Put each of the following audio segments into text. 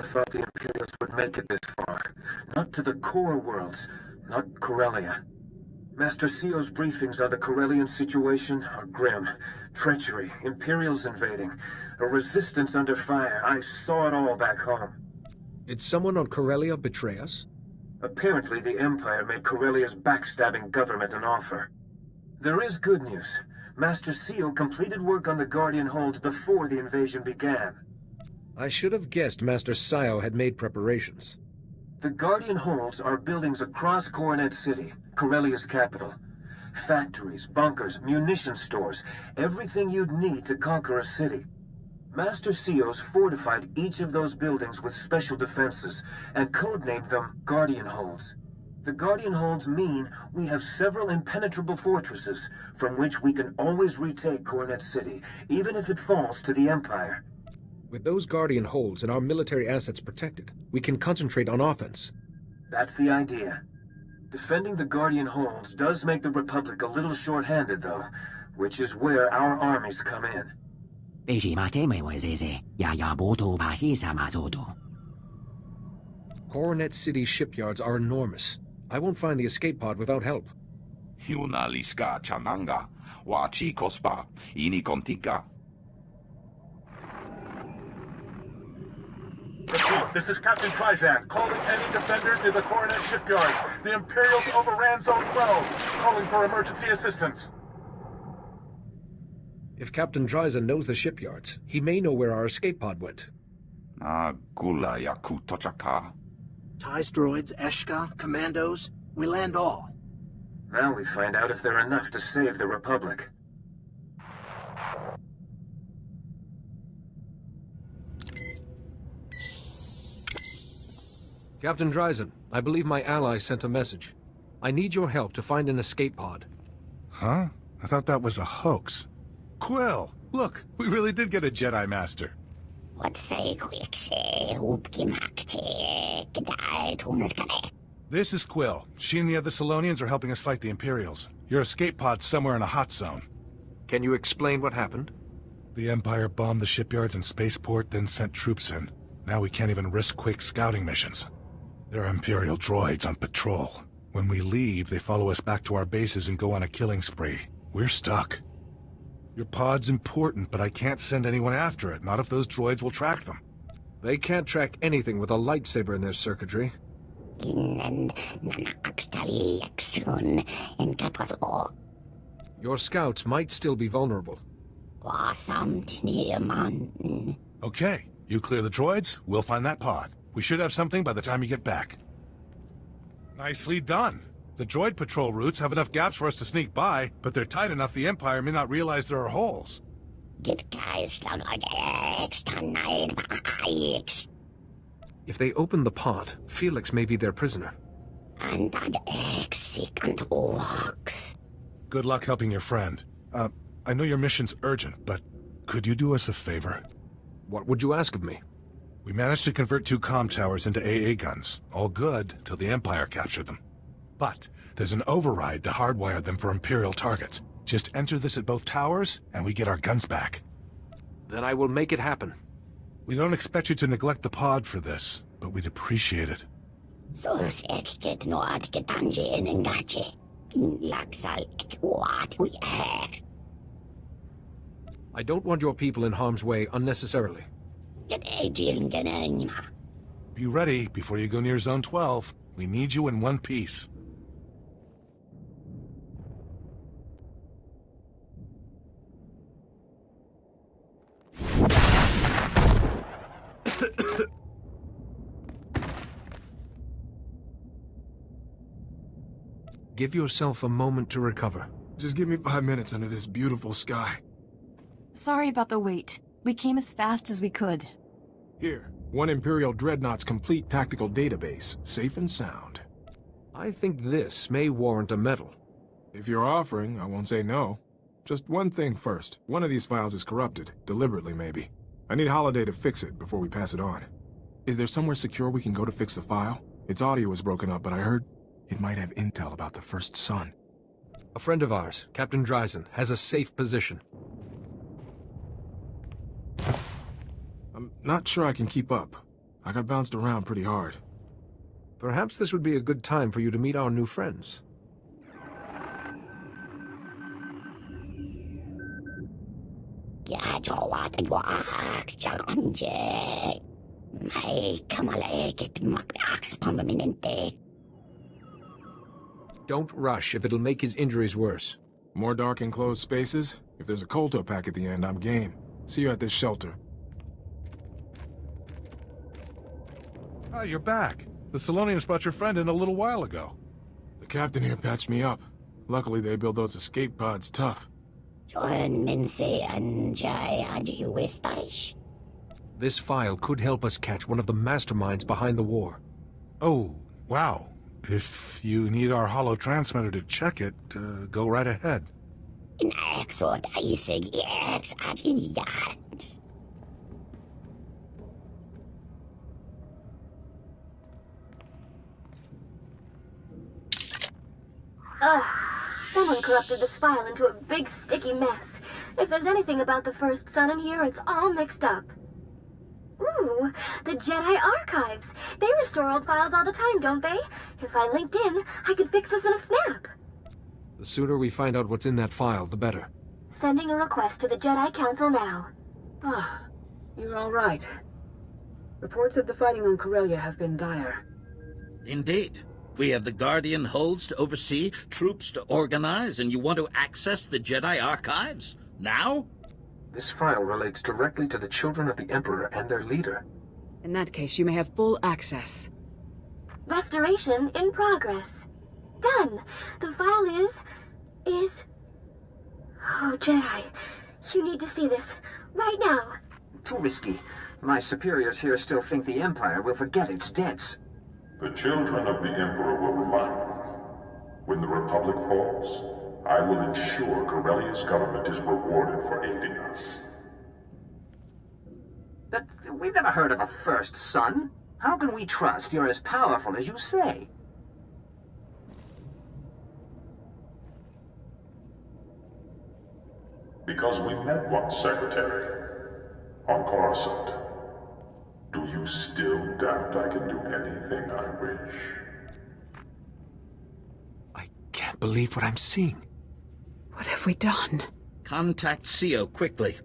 never thought the Imperials would make it this far. Not to the core worlds, not Corellia. Master Seo's briefings on the Corellian situation are grim. Treachery, Imperials invading, a resistance under fire. I saw it all back home. Did someone on Corellia betray us? Apparently the Empire made Corellia's backstabbing government an offer. There is good news. Master Seo completed work on the Guardian Holds before the invasion began. I should have guessed Master Seo had made preparations. The Guardian Holds are buildings across Coronet City, Corellia's capital. Factories, bunkers, munition stores, everything you'd need to conquer a city. Master Seo's fortified each of those buildings with special defenses, and codenamed them Guardian Holds. The Guardian Holds mean we have several impenetrable fortresses, from which we can always retake Coronet City, even if it falls to the Empire. With those Guardian Holds and our military assets protected, we can concentrate on offense. That's the idea. Defending the Guardian Holds does make the Republic a little short-handed, though, which is where our armies come in. Coronet City shipyards are enormous. I won't find the escape pod without help. Repeat, this is Captain Trizan, calling any defenders near the Coronet shipyards. The Imperials overran Zone 12, calling for emergency assistance. If Captain Trizan knows the shipyards, he may know where our escape pod went. TIE droids, Eshka, commandos, we land all. Now we find out if they're enough to save the Republic. Captain Trizan, I believe my ally sent a message. I need your help to find an escape pod. Huh? I thought that was a hoax. Quill, look, we really did get a Jedi Master. This is Quill. She and the other Salonians are helping us fight the Imperials. Your escape pod's somewhere in a hot zone. Can you explain what happened? The Empire bombed the shipyards and spaceport, then sent troops in. Now we can't even risk quick scouting missions. There are Imperial droids on patrol. When we leave, they follow us back to our bases and go on a killing spree. We're stuck. Your pod's important, but I can't send anyone after it, not if those droids will track them. They can't track anything with a lightsaber in their circuitry. Your scouts might still be vulnerable. Okay, you clear the droids, we'll find that pod. We should have something by the time you get back. Nicely done. The droid patrol routes have enough gaps for us to sneak by, but they're tight enough the Empire may not realize there are holes. If they open the pod, Felix may be their prisoner. Good luck helping your friend. I know your mission's urgent, but could you do us a favor? What would you ask of me? We managed to convert 2 comm towers into AA guns. All good, till the Empire captured them. But there's an override to hardwire them for Imperial targets. Just enter this at both towers, and we get our guns back. Then I will make it happen. We don't expect you to neglect the pod for this, but we'd appreciate it. I don't want your people in harm's way unnecessarily. Be ready before you go near Zone 12. We need you in one piece. Give yourself a moment to recover. Just give me 5 minutes under this beautiful sky. Sorry about the wait. We came as fast as we could. Here, 1 Imperial Dreadnought's complete tactical database, safe and sound. I think this may warrant a medal. If you're offering, I won't say no. Just one thing first. One of these files is corrupted, deliberately maybe. I need Holiday to fix it before we pass it on. Is there somewhere secure we can go to fix the file? Its audio was broken up, but I heard it might have intel about the first son. A friend of ours, Captain Trizan, has a safe position. I'm not sure I can keep up. I got bounced around pretty hard. Perhaps this would be a good time for you to meet our new friends. Don't rush if it'll make his injuries worse. More dark enclosed spaces? If there's a Colto pack at the end, I'm game. See you at this shelter. Ah, you're back. The Salonians brought your friend in a little while ago. The captain here patched me up. Luckily, they build those escape pods tough. This file could help us catch one of the masterminds behind the war. Oh, wow. If you need our holo transmitter to check it, go right ahead. Ugh. Someone corrupted this file into a big sticky mess. If there's anything about the First Son in here, it's all mixed up. Ooh, the Jedi Archives. They restore old files all the time, don't they? If I linked in, I could fix this in a snap. The sooner we find out what's in that file, the better. Sending a request to the Jedi Council now. Ah, you're all right. Reports of the fighting on Corellia have been dire. Indeed. We have the Guardian holds to oversee, troops to organize, and you want to access the Jedi Archives? Now? This file relates directly to the children of the Emperor and their leader. In that case, you may have full access. Restoration in progress. Done. The file is... Oh, Jedi. You need to see this. Right now. Too risky. My superiors here still think the Empire will forget its debts. The children of the Emperor will remind them. When the Republic falls, I will ensure Corellia's government is rewarded for aiding us. But we've never heard of a First Son. How can we trust you're as powerful as you say? Because we met once, Secretary. On Coruscant. Do you still doubt I can do anything I wish? I can't believe what I'm seeing. What have we done? Contact CO quickly.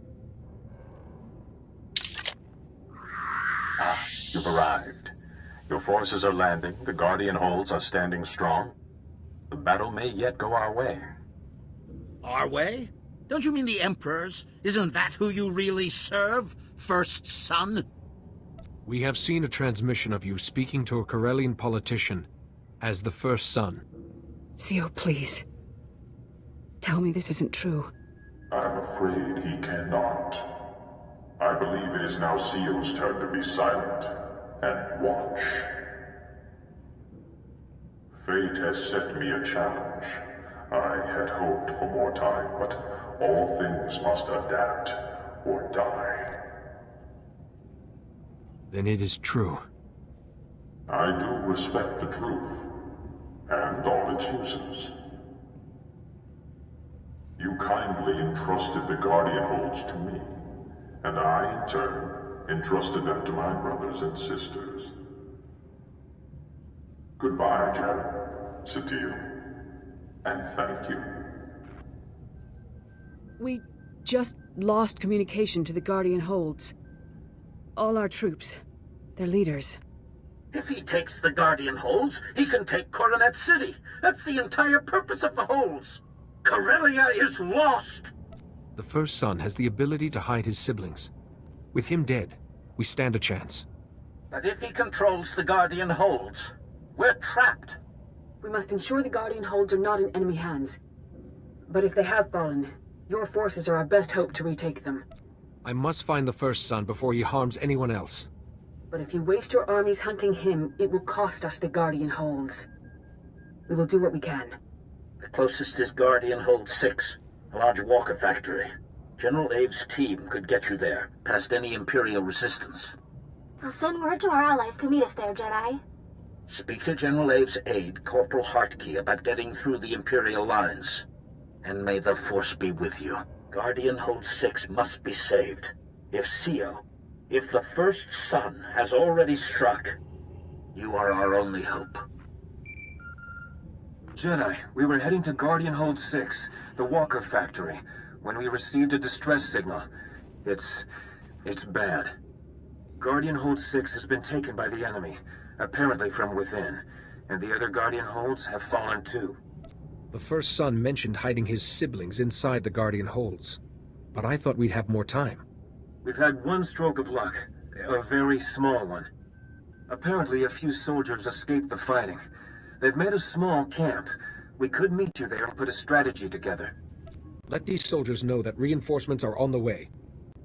Ah, you've arrived. Your forces are landing, the Guardian holds are standing strong. The battle may yet go our way. Our way? Don't you mean the Emperor's? Isn't that who you really serve? First Son? We have seen a transmission of you speaking to a Corellian politician as the First Son. CO, please. Tell me this isn't true. I'm afraid he cannot. I believe it is now CO's turn to be silent and watch. Fate has set me a challenge. I had hoped for more time, but all things must adapt or die. Then it is true. I do respect the truth, and all its uses. You kindly entrusted the Guardian holds to me, and I, in turn, entrusted them to my brothers and sisters. Goodbye, Jared, Satil, and thank you. We just lost communication to the Guardian holds. All our troops, their leaders. If he takes the Guardian holds, he can take Coronet City. That's the entire purpose of the holds. Corellia is lost! The First Son has the ability to hide his siblings. With him dead, we stand a chance. But if he controls the Guardian holds, we're trapped. We must ensure the Guardian holds are not in enemy hands. But if they have fallen, your forces are our best hope to retake them. I must find the First Son before he harms anyone else. But if you waste your armies hunting him, it will cost us the Guardian holds. We will do what we can. The closest is Guardian Hold 6, a large walker factory. General Abe's team could get you there, past any Imperial resistance. I'll send word to our allies to meet us there, Jedi. Speak to General Abe's aide, Corporal Hartkey, about getting through the Imperial lines. And may the Force be with you. Guardian Hold 6 must be saved. If CO, If the first sun has already struck, you are our only hope. Jedi, we were heading to Guardian Hold 6, the Walker factory, when we received a distress signal. It's bad. Guardian Hold 6 has been taken by the enemy, apparently from within, and the other Guardian Holds have fallen too. The first son mentioned hiding his siblings inside the Guardian Holds, but I thought we'd have more time. We've had one stroke of luck, a very small one. Apparently a few soldiers escaped the fighting. They've made a small camp. We could meet you there and put a strategy together. Let these soldiers know that reinforcements are on the way.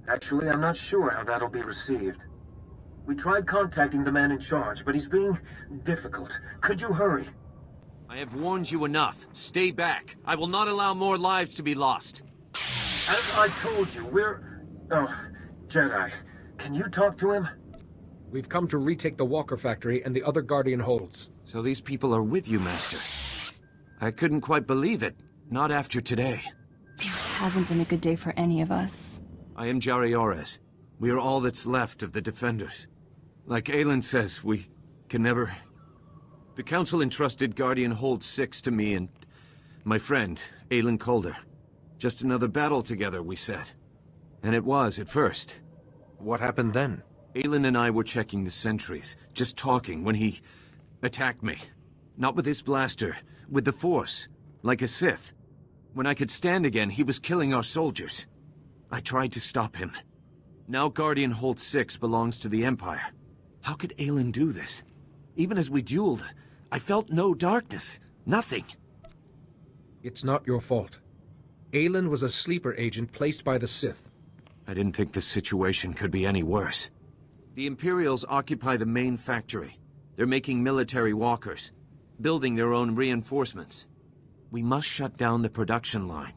Actually, I'm not sure how that'll be received. We tried contacting the man in charge, but he's being difficult. Could you hurry? I have warned you enough. Stay back. I will not allow more lives to be lost. As I told you, Oh, Jedi, can you talk to him? We've come to retake the Walker factory and the other Guardian Holds. So these people are with you, Master. I couldn't quite believe it. Not after today. It hasn't been a good day for any of us. I am Jari Orez. We are all that's left of the Defenders. Like Aelin says, we can never... The Council entrusted Guardian Hold 6 to me and my friend, Aelin Calder. Just another battle together, we said. And it was, at first. What happened then? Aelin and I were checking the sentries, just talking, when he attacked me. Not with his blaster, with the Force, like a Sith. When I could stand again, he was killing our soldiers. I tried to stop him. Now Guardian Hold 6 belongs to the Empire. How could Aelin do this? Even as we dueled, I felt no darkness. Nothing. It's not your fault. Aelin was a sleeper agent placed by the Sith. I didn't think the situation could be any worse. The Imperials occupy the main factory. They're making military walkers, building their own reinforcements. We must shut down the production line.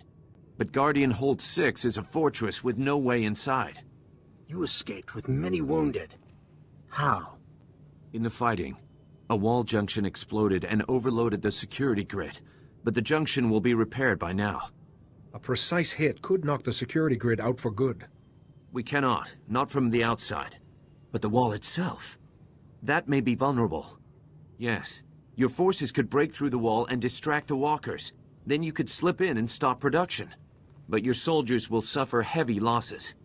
But Guardian Hold 6 is a fortress with no way inside. You escaped with many wounded. How? In the fighting, a wall junction exploded and overloaded the security grid, but the junction will be repaired by now. A precise hit could knock the security grid out for good. We cannot, not from the outside. But the wall itself, that may be vulnerable. Yes, your forces could break through the wall and distract the walkers. Then you could slip in and stop production. But your soldiers will suffer heavy losses.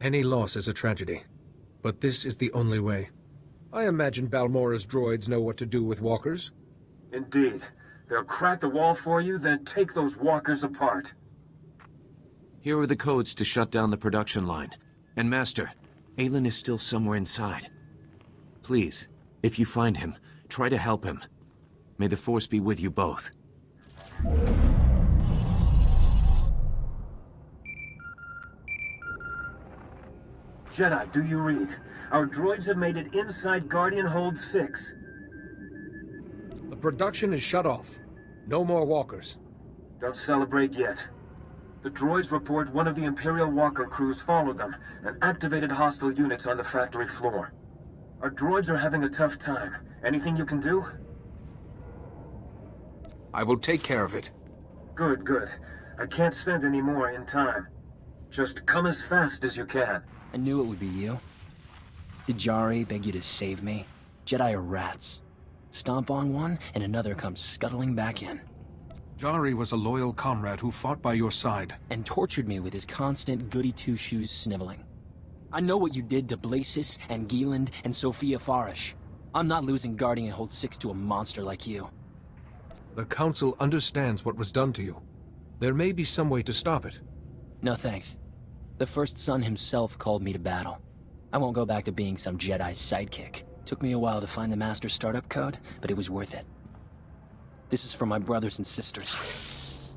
Any loss is a tragedy. But this is the only way. I imagine Balmora's droids know what to do with walkers. Indeed. They'll crack the wall for you, then take those walkers apart. Here are the codes to shut down the production line. And Master, Aelin is still somewhere inside. Please, if you find him, try to help him. May the Force be with you both. Jedi, do you read? Our droids have made it inside Guardian Hold 6. The production is shut off. No more walkers. Don't celebrate yet. The droids report one of the Imperial Walker crews followed them and activated hostile units on the factory floor. Our droids are having a tough time. Anything you can do? I will take care of it. Good, good. I can't send any more in time. Just come as fast as you can. I knew it would be you. Did Jari beg you to save me? Jedi are rats. Stomp on one, and another comes scuttling back in. Jari was a loyal comrade who fought by your side. And tortured me with his constant goody-two-shoes sniveling. I know what you did to Blasis and Gieland and Sophia Farish. I'm not losing Guardian Hold 6 to a monster like you. The Council understands what was done to you. There may be some way to stop it. No thanks. The First Son himself called me to battle. I won't go back to being some Jedi's sidekick. Took me a while to find the Master startup code, but it was worth it. This is for my brothers and sisters.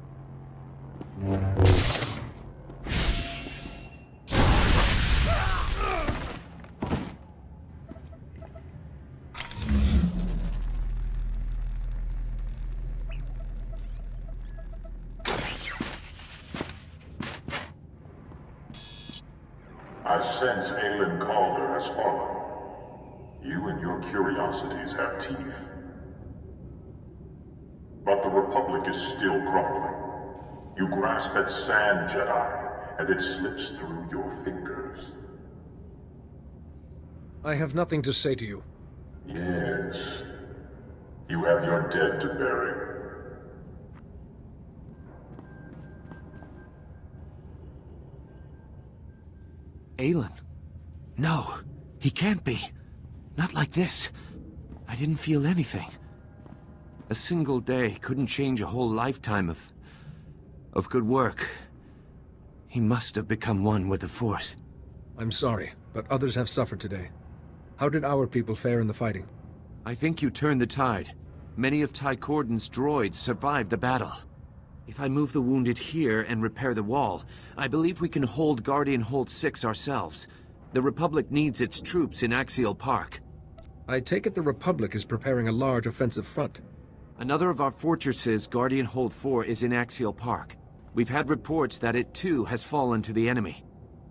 I sense Aelin Calder has fallen. You and your curiosities have teeth. But the Republic is still crumbling. You grasp at sand, Jedi, and it slips through your fingers. I have nothing to say to you. Yes. You have your dead to bury. Aelin? No, he can't be. Not like this. I didn't feel anything. A single day couldn't change a whole lifetime of good work. He must have become one with the Force. I'm sorry, but others have suffered today. How did our people fare in the fighting? I think you turned the tide. Many of Ty Corden's droids survived the battle. If I move the wounded here and repair the wall, I believe we can hold Guardian Hold 6 ourselves. The Republic needs its troops in Axial Park. I take it the Republic is preparing a large offensive front. Another of our fortresses, Guardian Hold 4, is in Axial Park. We've had reports that it too has fallen to the enemy.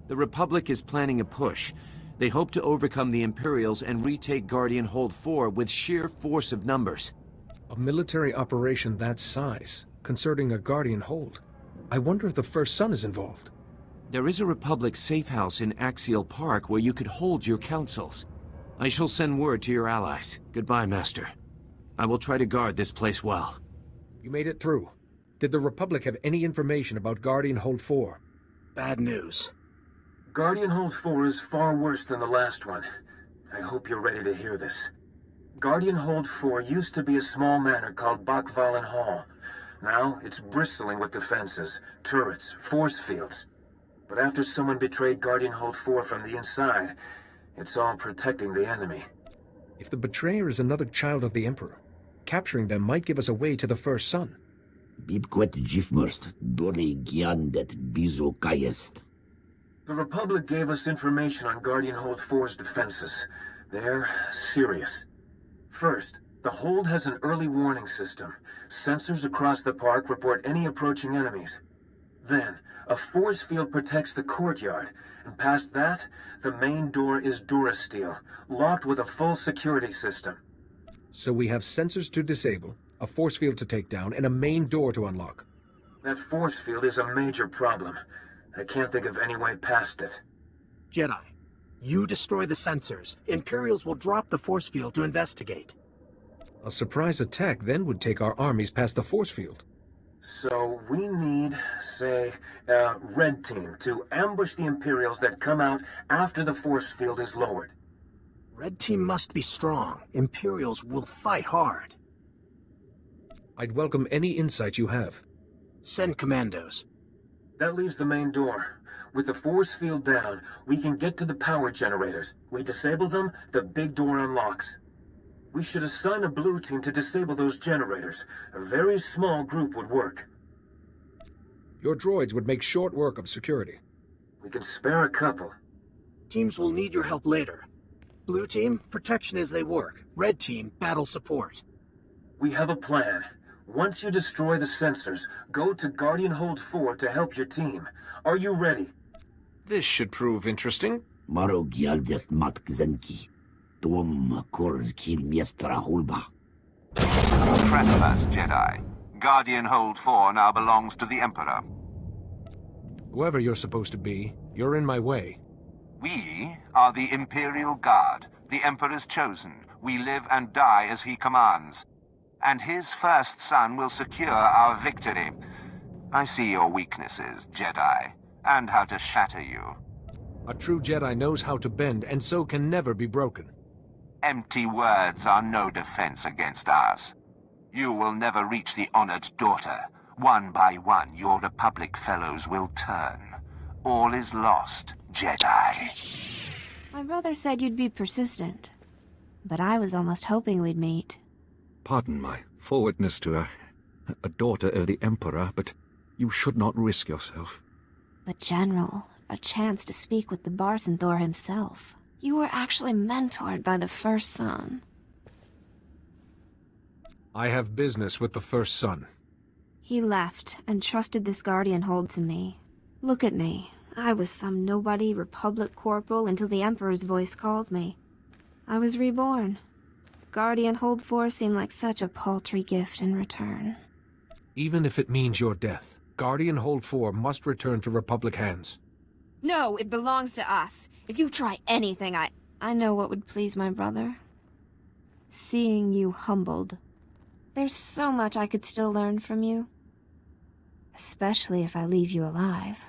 The Republic is planning a push. They hope to overcome the Imperials and retake Guardian Hold 4 with sheer force of numbers. A military operation that size, concerning a Guardian Hold. I wonder if the First Son is involved. There is a Republic safe house in Axial Park where you could hold your councils. I shall send word to your allies. Goodbye, Master. I will try to guard this place well. You made it through. Did the Republic have any information about Guardian Hold 4? Bad news. Guardian Hold 4 is far worse than the last one. I hope you're ready to hear this. Guardian Hold 4 used to be a small manor called Bakvalen Hall. Now it's bristling with defenses, turrets, force fields. But after someone betrayed Guardian Hold 4 from the inside, it's all protecting the enemy. If the betrayer is another child of the Emperor, capturing them might give us a way to the First Son. The Republic gave us information on Guardian Hold 4's defenses. They're serious. First, the hold has an early warning system. Sensors across the park report any approaching enemies. Then, a force field protects the courtyard, and past that, the main door is Durasteel, locked with a full security system. So we have sensors to disable, a force field to take down, and a main door to unlock. That force field is a major problem. I can't think of any way past it. Jedi, you destroy the sensors. Imperials will drop the force field to investigate. A surprise attack then would take our armies past the force field. So we need, say, a red team to ambush the Imperials that come out after the force field is lowered. Red team must be strong. Imperials will fight hard. I'd welcome any insight you have. Send commandos. That leaves the main door. With the force field down, we can get to the power generators. We disable them, the big door unlocks. We should assign a blue team to disable those generators. A very small group would work. Your droids would make short work of security. We can spare a couple. Teams will need your help later. Blue team, protection as they work. Red team, battle support. We have a plan. Once you destroy the sensors, go to Guardian Hold 4 to help your team. Are you ready? This should prove interesting. Trespass, Jedi. Guardian Hold 4 now belongs to the Emperor. Whoever you're supposed to be, you're in my way. We are the Imperial Guard, the Emperor's chosen. We live and die as he commands. And his first son will secure our victory. I see your weaknesses, Jedi, and how to shatter you. A true Jedi knows how to bend, and so can never be broken. Empty words are no defense against us. You will never reach the honored daughter. One by one, your Republic fellows will turn. All is lost, Jedi. My brother said you'd be persistent, but I was almost hoping we'd meet. Pardon my forwardness to a daughter of the Emperor, but you should not risk yourself. But General, a chance to speak with the Barsenthor himself. You were actually mentored by the First Son. I have business with the First Son. He left and trusted this Guardian Hold to me. Look at me. I was some nobody Republic corporal until the Emperor's voice called me. I was reborn. Guardian Hold 4 seemed like such a paltry gift in return. Even if it means your death, Guardian Hold 4 must return to Republic hands. No, it belongs to us. If you try anything, I know what would please my brother. Seeing you humbled. There's so much I could still learn from you. Especially if I leave you alive.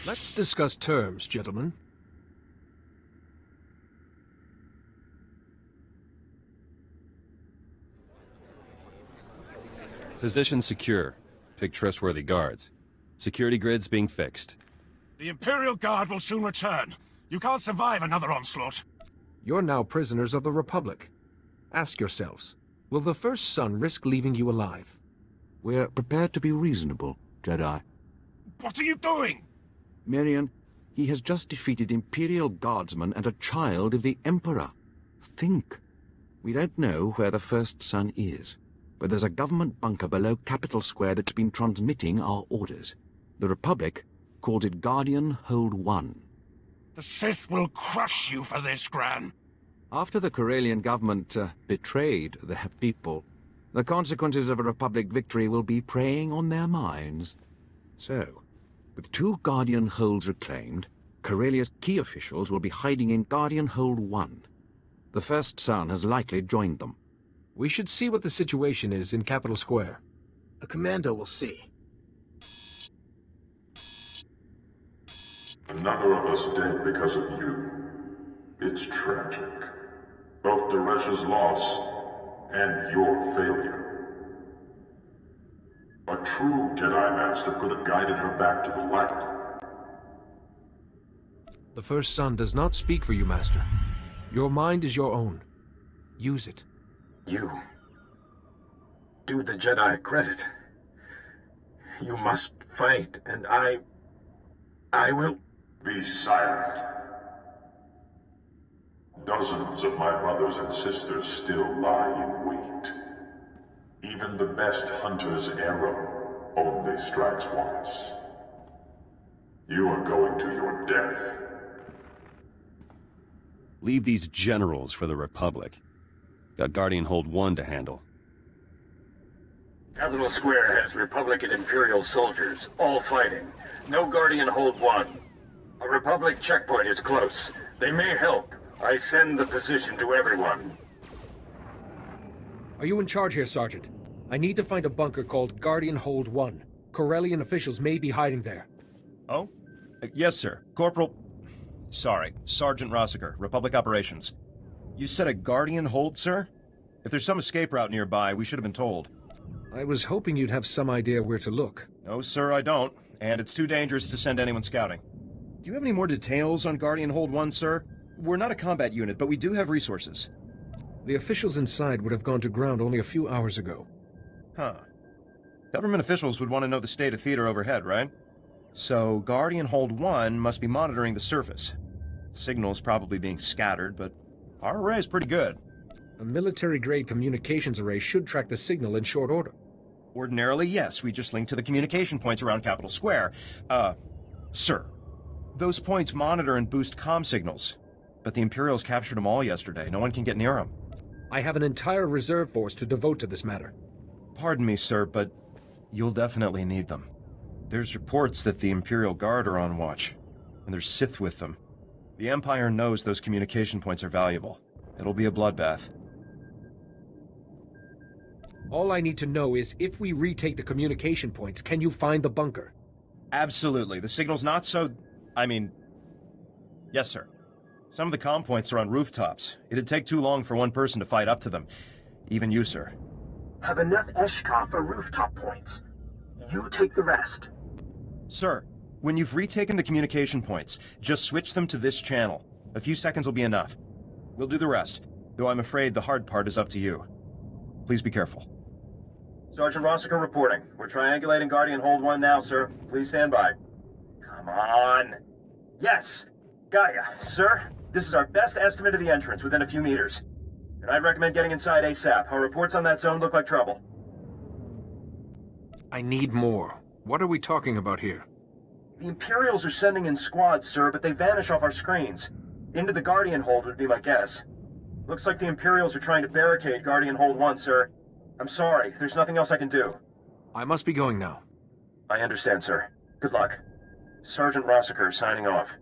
Let's discuss terms, gentlemen. Position secure. Pick trustworthy guards. Security grids being fixed. The Imperial Guard will soon return. You can't survive another onslaught. You're now prisoners of the Republic. Ask yourselves, will the First Son risk leaving you alive? We're prepared to be reasonable, Jedi. What are you doing? Marion, he has just defeated Imperial Guardsmen and a child of the Emperor. Think. We don't know where the First Son is, but there's a government bunker below Capitol Square that's been transmitting our orders. The Republic called it Guardian Hold 1. The Sith will crush you for this, Gran. After the Corellian government betrayed their people, the consequences of a Republic victory will be preying on their minds. So, with 2 Guardian Holds reclaimed, Corellia's key officials will be hiding in Guardian Hold 1. The First Son has likely joined them. We should see what the situation is in Capitol Square. A commando will see. Another of us dead because of you. It's tragic. Both Daresh's loss and your failure. A true Jedi Master could have guided her back to the light. The First Son does not speak for you, Master. Your mind is your own. Use it. You do the Jedi credit. You must fight, and I will... Be silent. Dozens of my brothers and sisters still lie in wait. Even the best hunter's arrow only strikes once. You are going to your death. Leave these generals for the Republic. Got Guardian Hold 1 to handle. Capitol Square has Republic and Imperial soldiers, all fighting. No Guardian Hold 1. A Republic checkpoint is close. They may help. I send the position to everyone. Are you in charge here, Sergeant? I need to find a bunker called Guardian Hold 1. Corellian officials may be hiding there. Oh? Yes, sir. Sergeant Rossiker, Republic Operations. You said a Guardian Hold, sir? If there's some escape route nearby, we should have been told. I was hoping you'd have some idea where to look. No, sir, I don't. And it's too dangerous to send anyone scouting. Do you have any more details on Guardian Hold 1, sir? We're not a combat unit, but we do have resources. The officials inside would have gone to ground only a few hours ago. Huh. Government officials would want to know the state of theater overhead, right? So, Guardian Hold 1 must be monitoring the surface. Signal's probably being scattered, but our array's pretty good. A military-grade communications array should track the signal in short order. Ordinarily, yes. We just link to the communication points around Capitol Square. Sir, those points monitor and boost comm signals. But the Imperials captured them all yesterday. No one can get near them. I have an entire reserve force to devote to this matter. Pardon me, sir, but you'll definitely need them. There's reports that the Imperial Guard are on watch, and there's Sith with them. The Empire knows those communication points are valuable. It'll be a bloodbath. All I need to know is if we retake the communication points, can you find the bunker? Absolutely. The signal's not so... Yes, sir. Some of the comm points are on rooftops. It'd take too long for one person to fight up to them. Even you, sir. Have enough Eshkar for rooftop points. You take the rest. Sir, when you've retaken the communication points, just switch them to this channel. A few seconds will be enough. We'll do the rest, though I'm afraid the hard part is up to you. Please be careful. Sergeant Rossiker reporting. We're triangulating Guardian Hold 1 now, sir. Please stand by. Come on. Yes! Gaia, sir, this is our best estimate of the entrance within a few meters. And I'd recommend getting inside ASAP. Our reports on that zone look like trouble. I need more. What are we talking about here? The Imperials are sending in squads, sir, but they vanish off our screens. Into the Guardian Hold would be my guess. Looks like the Imperials are trying to barricade Guardian Hold 1, sir. I'm sorry, there's nothing else I can do. I must be going now. I understand, sir. Good luck. Sergeant Rossiter signing off.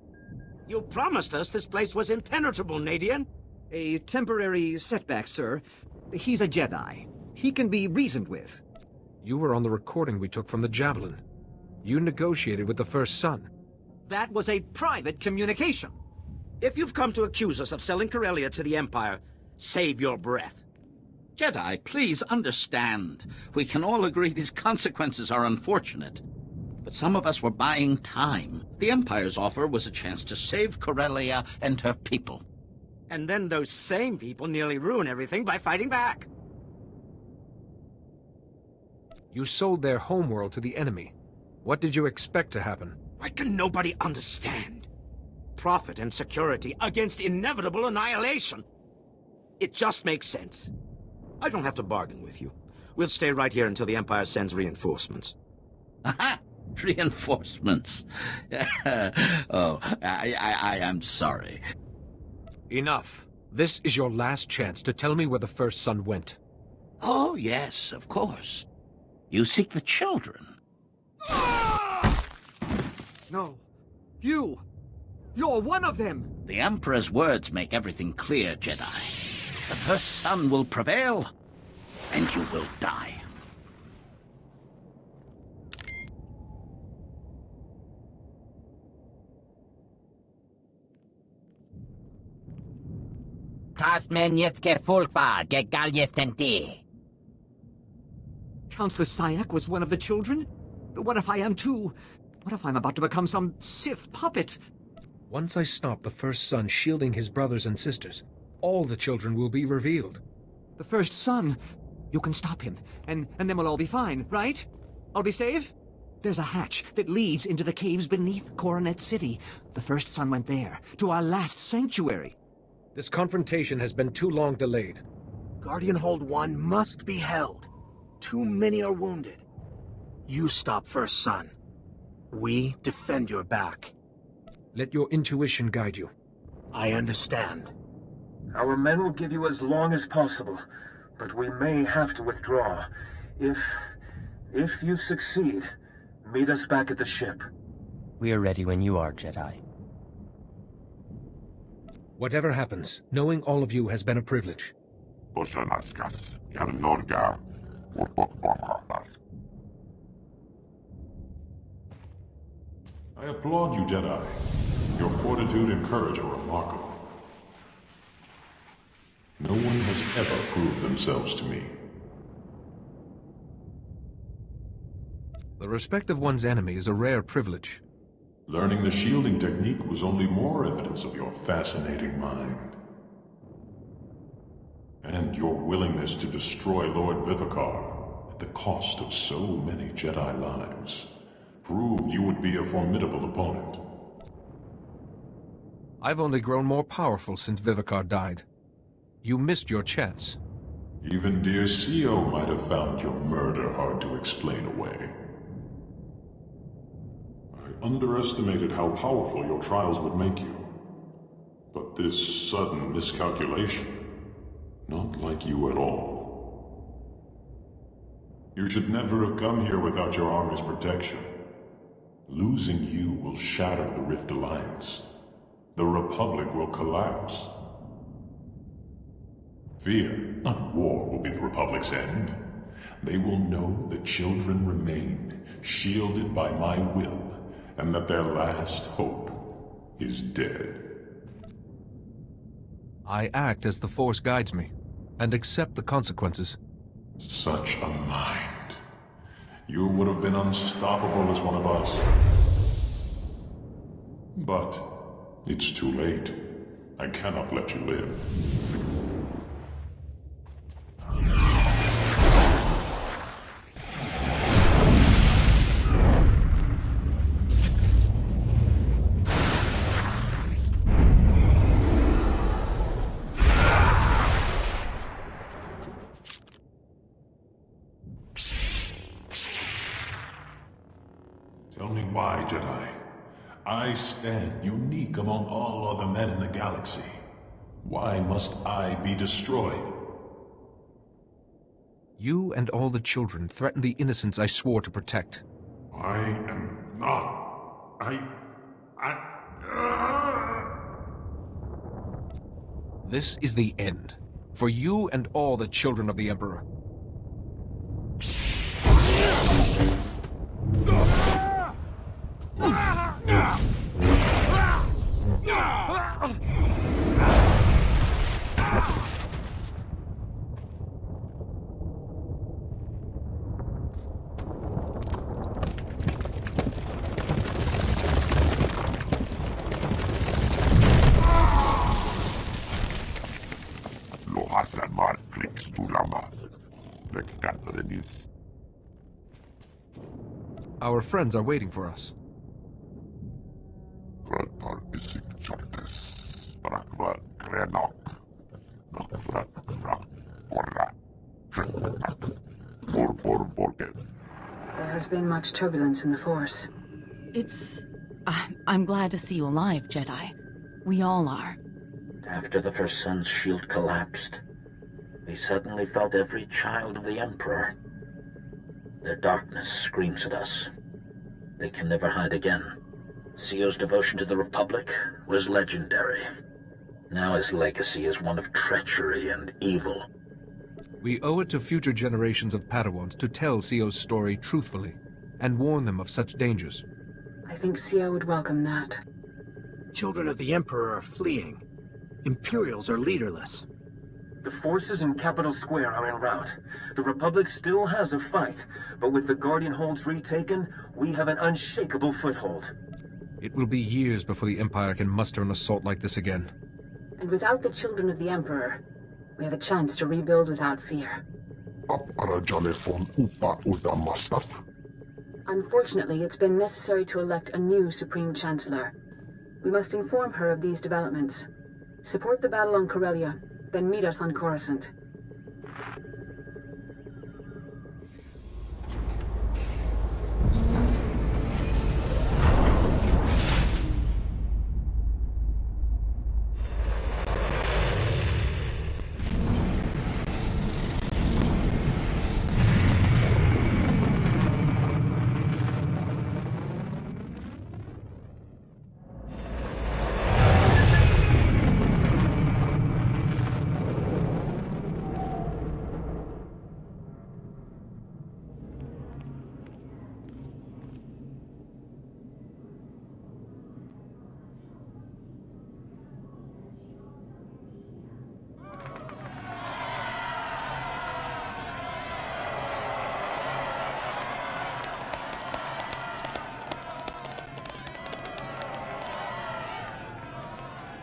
You promised us this place was impenetrable, Nadian. A temporary setback, sir. He's a Jedi. He can be reasoned with. You were on the recording we took from the Javelin. You negotiated with the First Son. That was a private communication. If you've come to accuse us of selling Corellia to the Empire, save your breath. Jedi, please understand. We can all agree these consequences are unfortunate. But some of us were buying time. The Empire's offer was a chance to save Corellia and her people. And then those same people nearly ruin everything by fighting back. You sold their homeworld to the enemy. What did you expect to happen? Why can nobody understand? Profit and security against inevitable annihilation. It just makes sense. I don't have to bargain with you. We'll stay right here until the Empire sends reinforcements. Aha! Reinforcements. Oh, I am sorry. Enough. This is your last chance to tell me where the First Son went. Oh, yes, of course. You seek the children. No. You're one of them! The Emperor's words make everything clear, Jedi. The First Son will prevail, and you will die. Tastmen jetske folkvar, gegaljestenti. Counselor Sayak was one of the children? What if I am too? What if I'm about to become some Sith puppet? Once I stop the First Son shielding his brothers and sisters, all the children will be revealed. The First Son? You can stop him, and then we'll all be fine, right? I'll be safe? There's a hatch that leads into the caves beneath Coronet City. The First Son went there, to our last sanctuary. This confrontation has been too long delayed. Guardian Hold 1 must be held. Too many are wounded. You stop First Son. We defend your back. Let your intuition guide you. I understand. Our men will give you as long as possible, but we may have to withdraw. If you succeed, meet us back at the ship. We are ready when you are, Jedi. Whatever happens, knowing all of you has been a privilege. I applaud you, Jedi. Your fortitude and courage are remarkable. No one has ever proved themselves to me. The respect of one's enemy is a rare privilege. Learning the shielding technique was only more evidence of your fascinating mind. And your willingness to destroy Lord Vivicar at the cost of so many Jedi lives proved you would be a formidable opponent. I've only grown more powerful since Vivicar died. You missed your chance. Even dear CO might have found your murder hard to explain away. I underestimated how powerful your trials would make you. But this sudden miscalculation, not like you at all. You should never have come here without your army's protection. Losing you will shatter the Rift Alliance. The Republic will collapse. Fear, not war, will be the Republic's end. They will know the children remain, shielded by my will, and that their last hope is dead. I act as the Force guides me, and accept the consequences. Such a mind. You would have been unstoppable as one of us. But it's too late. I cannot let you live. Tell me why, Jedi. I stand unique among all other men in the galaxy. Why must I be destroyed? You and all the children threaten the innocents I swore to protect. I am not. This is the end. For you and all the children of the Emperor. Our friends are waiting for us. There has been much turbulence in the Force. I'm glad to see you alive, Jedi. We all are. After the first son's shield collapsed, we suddenly felt every child of the Emperor. Their darkness screams at us. They can never hide again. Sio's devotion to the Republic was legendary. Now his legacy is one of treachery and evil. We owe it to future generations of Padawans to tell Sio's story truthfully, and warn them of such dangers. I think Sio would welcome that. Children of the Emperor are fleeing. Imperials are leaderless. The forces in Capital Square are en route. The Republic still has a fight, but with the Guardian holds retaken, we have an unshakable foothold. It will be years before the Empire can muster an assault like this again. And without the children of the Emperor, we have a chance to rebuild without fear. Unfortunately, it's been necessary to elect a new Supreme Chancellor. We must inform her of these developments. Support the battle on Corellia, then meet us on Coruscant.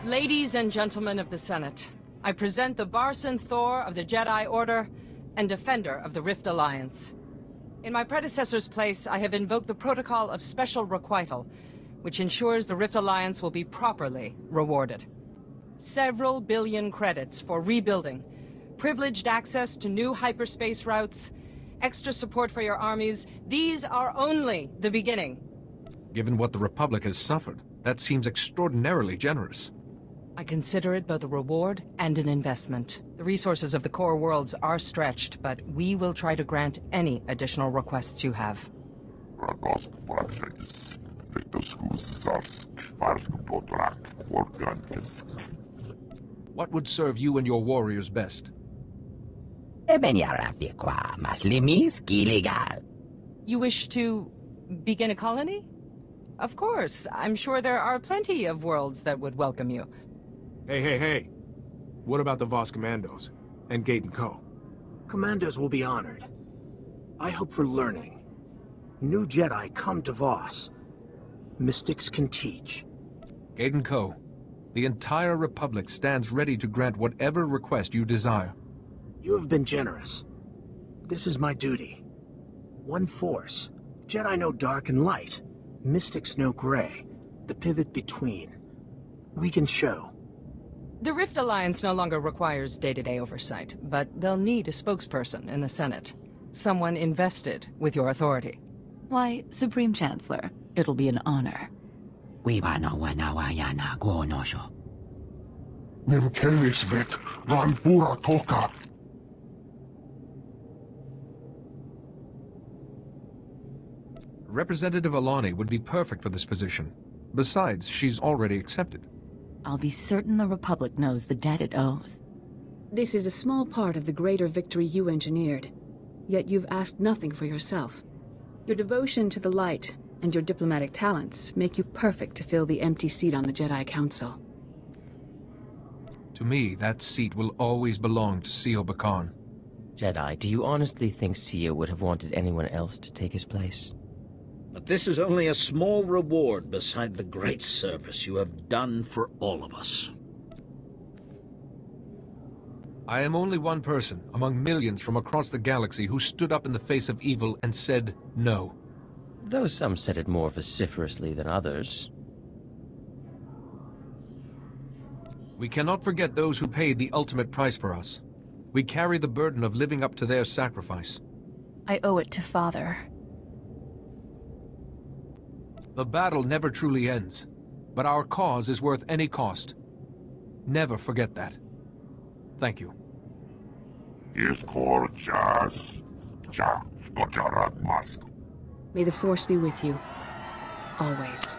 Ladies and gentlemen of the Senate, I present the Barson Thor of the Jedi Order and Defender of the Rift Alliance. In my predecessor's place, I have invoked the Protocol of Special Requital, which ensures the Rift Alliance will be properly rewarded. Several billion credits for rebuilding, privileged access to new hyperspace routes, extra support for your armies, these are only the beginning. Given what the Republic has suffered, that seems extraordinarily generous. I consider it both a reward and an investment. The resources of the core worlds are stretched, but we will try to grant any additional requests you have. What would serve you and your warriors best? You wish to begin a colony? Of course. I'm sure there are plenty of worlds that would welcome you. Hey. What about the Voss Commandos? And Gate & Co.? Commandos will be honored. I hope for learning. New Jedi come to Voss. Mystics can teach. Gate & Co., the entire Republic stands ready to grant whatever request you desire. You have been generous. This is my duty. One Force. Jedi know dark and light. Mystics know gray. The pivot between. We can show. The Rift Alliance no longer requires day-to-day oversight, but they'll need a spokesperson in the Senate. Someone invested with your authority. Why, Supreme Chancellor, it'll be an honor. Nemkelismet, Ranfura Toka. Representative Alani would be perfect for this position. Besides, she's already accepted. I'll be certain the Republic knows the debt it owes. This is a small part of the greater victory you engineered. Yet you've asked nothing for yourself. Your devotion to the light and your diplomatic talents make you perfect to fill the empty seat on the Jedi Council. To me, that seat will always belong to Sio Bakan. Jedi, do you honestly think Sio would have wanted anyone else to take his place? But this is only a small reward beside the great service you have done for all of us. I am only one person among millions from across the galaxy who stood up in the face of evil and said no. Though some said it more vociferously than others. We cannot forget those who paid the ultimate price for us. We carry the burden of living up to their sacrifice. I owe it to Father. The battle never truly ends, but our cause is worth any cost. Never forget that. Thank you. May the Force be with you. Always.